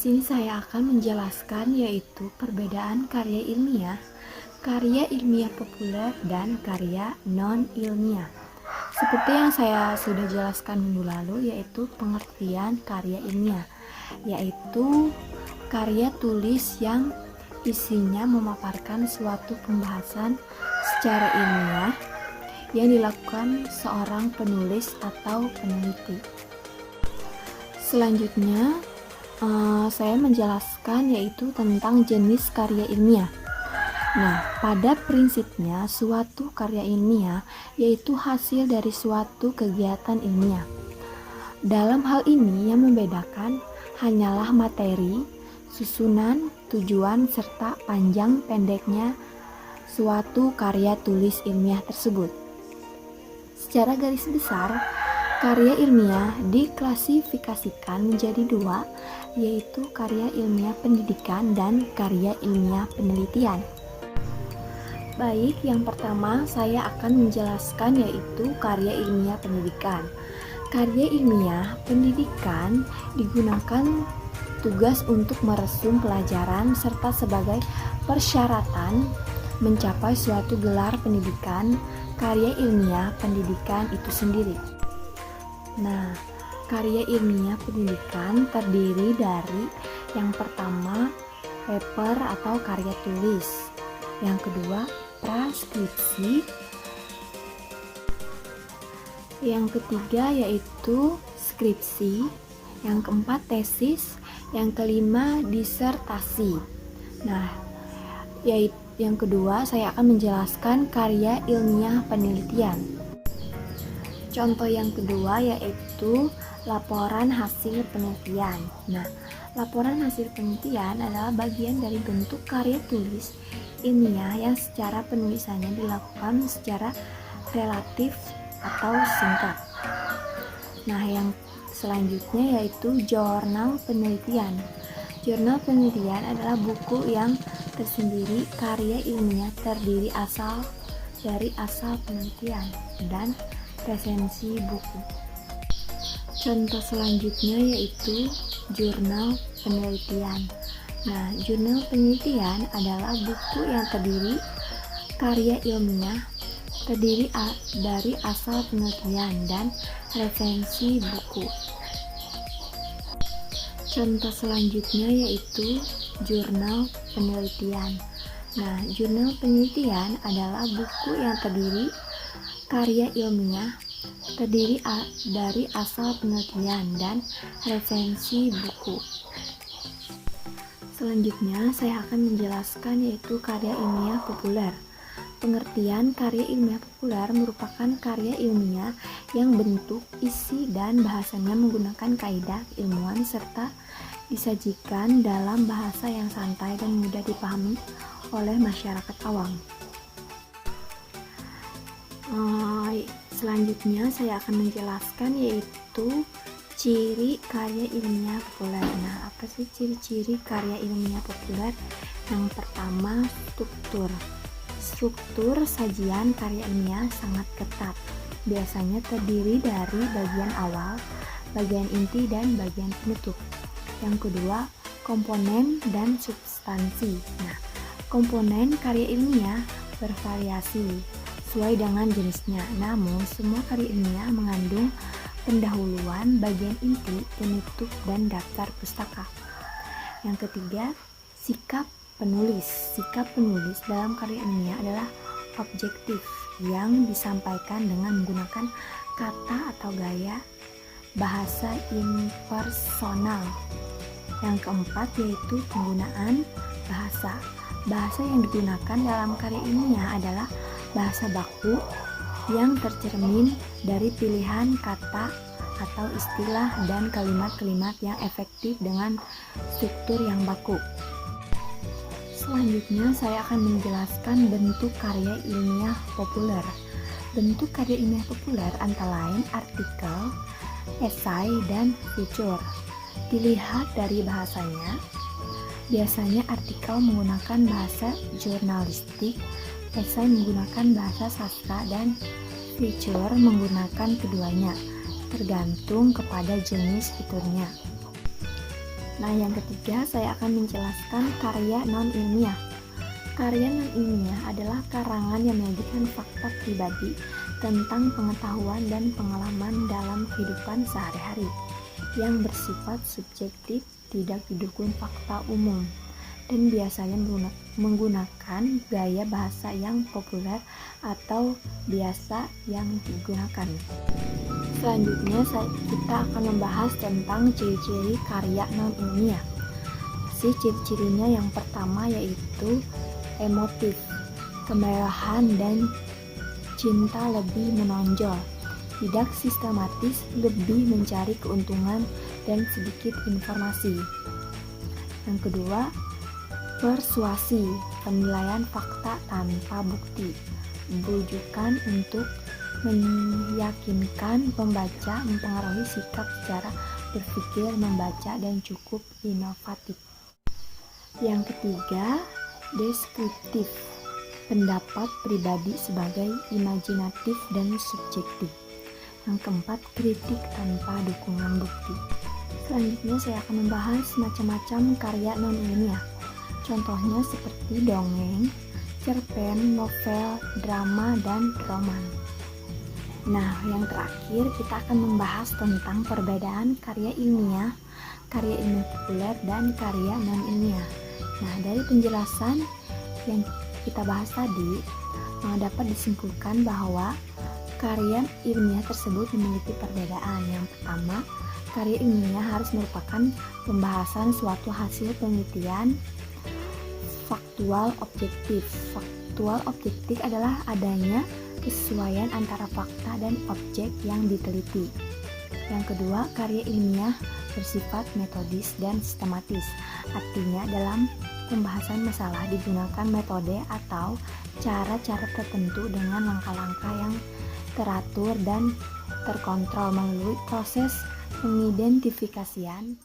sini saya akan menjelaskan yaitu perbedaan karya ilmiah populer dan karya non-ilmiah. Seperti yang saya sudah jelaskan minggu lalu, yaitu pengertian karya ilmiah, yaitu karya tulis yang isinya memaparkan suatu pembahasan secara ilmiah yang dilakukan seorang penulis atau peneliti. Selanjutnya, saya menjelaskan yaitu tentang jenis karya ilmiah. Nah, pada prinsipnya suatu karya ilmiah yaitu hasil dari suatu kegiatan ilmiah. Dalam hal ini yang membedakan hanyalah materi, susunan, tujuan, serta panjang pendeknya suatu karya tulis ilmiah tersebut. Secara garis besar, karya ilmiah diklasifikasikan menjadi dua, yaitu karya ilmiah pendidikan dan karya ilmiah penelitian. Baik, yang pertama saya akan menjelaskan yaitu karya ilmiah pendidikan. Karya ilmiah pendidikan digunakan tugas untuk meresum pelajaran serta sebagai persyaratan mencapai suatu gelar pendidikan karya ilmiah pendidikan itu sendiri. Nah, karya ilmiah pendidikan terdiri dari yang pertama paper atau karya tulis, yang kedua praskripsi, yang ketiga yaitu skripsi, yang keempat tesis, yang kelima disertasi. Nah, yaitu yang kedua saya akan menjelaskan karya ilmiah penelitian. Contoh yang kedua yaitu laporan hasil penelitian. Nah, laporan hasil penelitian adalah bagian dari bentuk karya tulis ilmiah yang secara penulisannya dilakukan secara relatif atau singkat. Nah, yang selanjutnya yaitu jurnal penelitian. Jurnal penelitian adalah buku yang tersendiri karya ilmiah terdiri dari asal penelitian dan resensi buku. Contoh selanjutnya yaitu jurnal penelitian. Nah, jurnal penelitian adalah buku yang terdiri karya ilmiah terdiri dari asal penelitian dan resensi buku. Contoh selanjutnya yaitu jurnal penelitian. Nah, jurnal penelitian adalah buku yang terdiri karya ilmiah terdiri dari asal penelitian dan resensi buku. Selanjutnya saya akan menjelaskan yaitu karya ilmiah populer. Pengertian karya ilmiah populer merupakan karya ilmiah yang bentuk, isi, dan bahasanya menggunakan kaidah ilmuwan serta disajikan dalam bahasa yang santai dan mudah dipahami oleh masyarakat awam. Selanjutnya saya akan menjelaskan yaitu ciri karya ilmiah populer. Nah, apa sih ciri-ciri karya ilmiah populer? Yang pertama, struktur sajian karya ilmiah sangat ketat. Biasanya terdiri dari bagian awal, bagian inti, dan bagian penutup. Yang kedua, komponen dan substansi. Nah, komponen karya ilmiah bervariasi sesuai dengan jenisnya. Namun, semua karya ilmiah mengandung pendahuluan, bagian inti, penutup, dan daftar pustaka. Yang ketiga, sikap penulis. Sikap penulis dalam karya ilmiah adalah objektif yang disampaikan dengan menggunakan kata atau gaya bahasa impersonal. Yang keempat yaitu penggunaan bahasa. Bahasa yang digunakan dalam karya ilmiah adalah bahasa baku yang tercermin dari pilihan kata atau istilah dan kalimat-kalimat yang efektif dengan struktur yang baku. Selanjutnya saya akan menjelaskan bentuk karya ilmiah populer. Bentuk karya ilmiah populer antara lain artikel, esai, dan feature. Dilihat dari bahasanya, biasanya artikel menggunakan bahasa jurnalistik, esai menggunakan bahasa sastra, dan feature menggunakan keduanya, tergantung kepada jenis fiturnya. Nah, yang ketiga saya akan menjelaskan karya non-ilmiah. Karya non-ilmiah adalah karangan yang menyajikan fakta pribadi tentang pengetahuan dan pengalaman dalam kehidupan sehari-hari yang bersifat subjektif, tidak didukung fakta umum, dan biasanya menggunakan gaya bahasa yang populer atau biasa yang digunakan. Selanjutnya kita akan membahas tentang ciri-ciri karya non-ilmiah. Ciri-cirinya yang pertama yaitu emotif, kemerahan dan cinta lebih menonjol, tidak sistematis, lebih mencari keuntungan dan sedikit informasi. Yang kedua, persuasi, penilaian fakta tanpa bukti, bujukan untuk meyakinkan pembaca, mempengaruhi sikap secara berpikir membaca dan cukup inovatif. Yang ketiga, deskriptif, pendapat pribadi sebagai imajinatif dan subjektif. Yang keempat, kritik tanpa dukungan bukti. Selanjutnya saya akan membahas macam-macam karya non-ilmiah. Contohnya seperti dongeng, cerpen, novel, drama, dan roman. Nah, yang terakhir kita akan membahas tentang perbedaan karya ilmiah populer, dan karya non-ilmiah. Nah, dari penjelasan yang kita bahas tadi, dapat disimpulkan bahwa karya ilmiah tersebut memiliki perbedaan. Yang pertama, karya ilmiah harus merupakan pembahasan suatu hasil penelitian faktual objektif. Faktual objektif adalah adanya kesesuaian antara fakta dan objek yang diteliti. Yang kedua, karya ilmiah bersifat metodis dan sistematis. Artinya dalam pembahasan masalah digunakan metode atau cara-cara tertentu dengan langkah-langkah yang teratur dan terkontrol melalui proses pengidentifikasian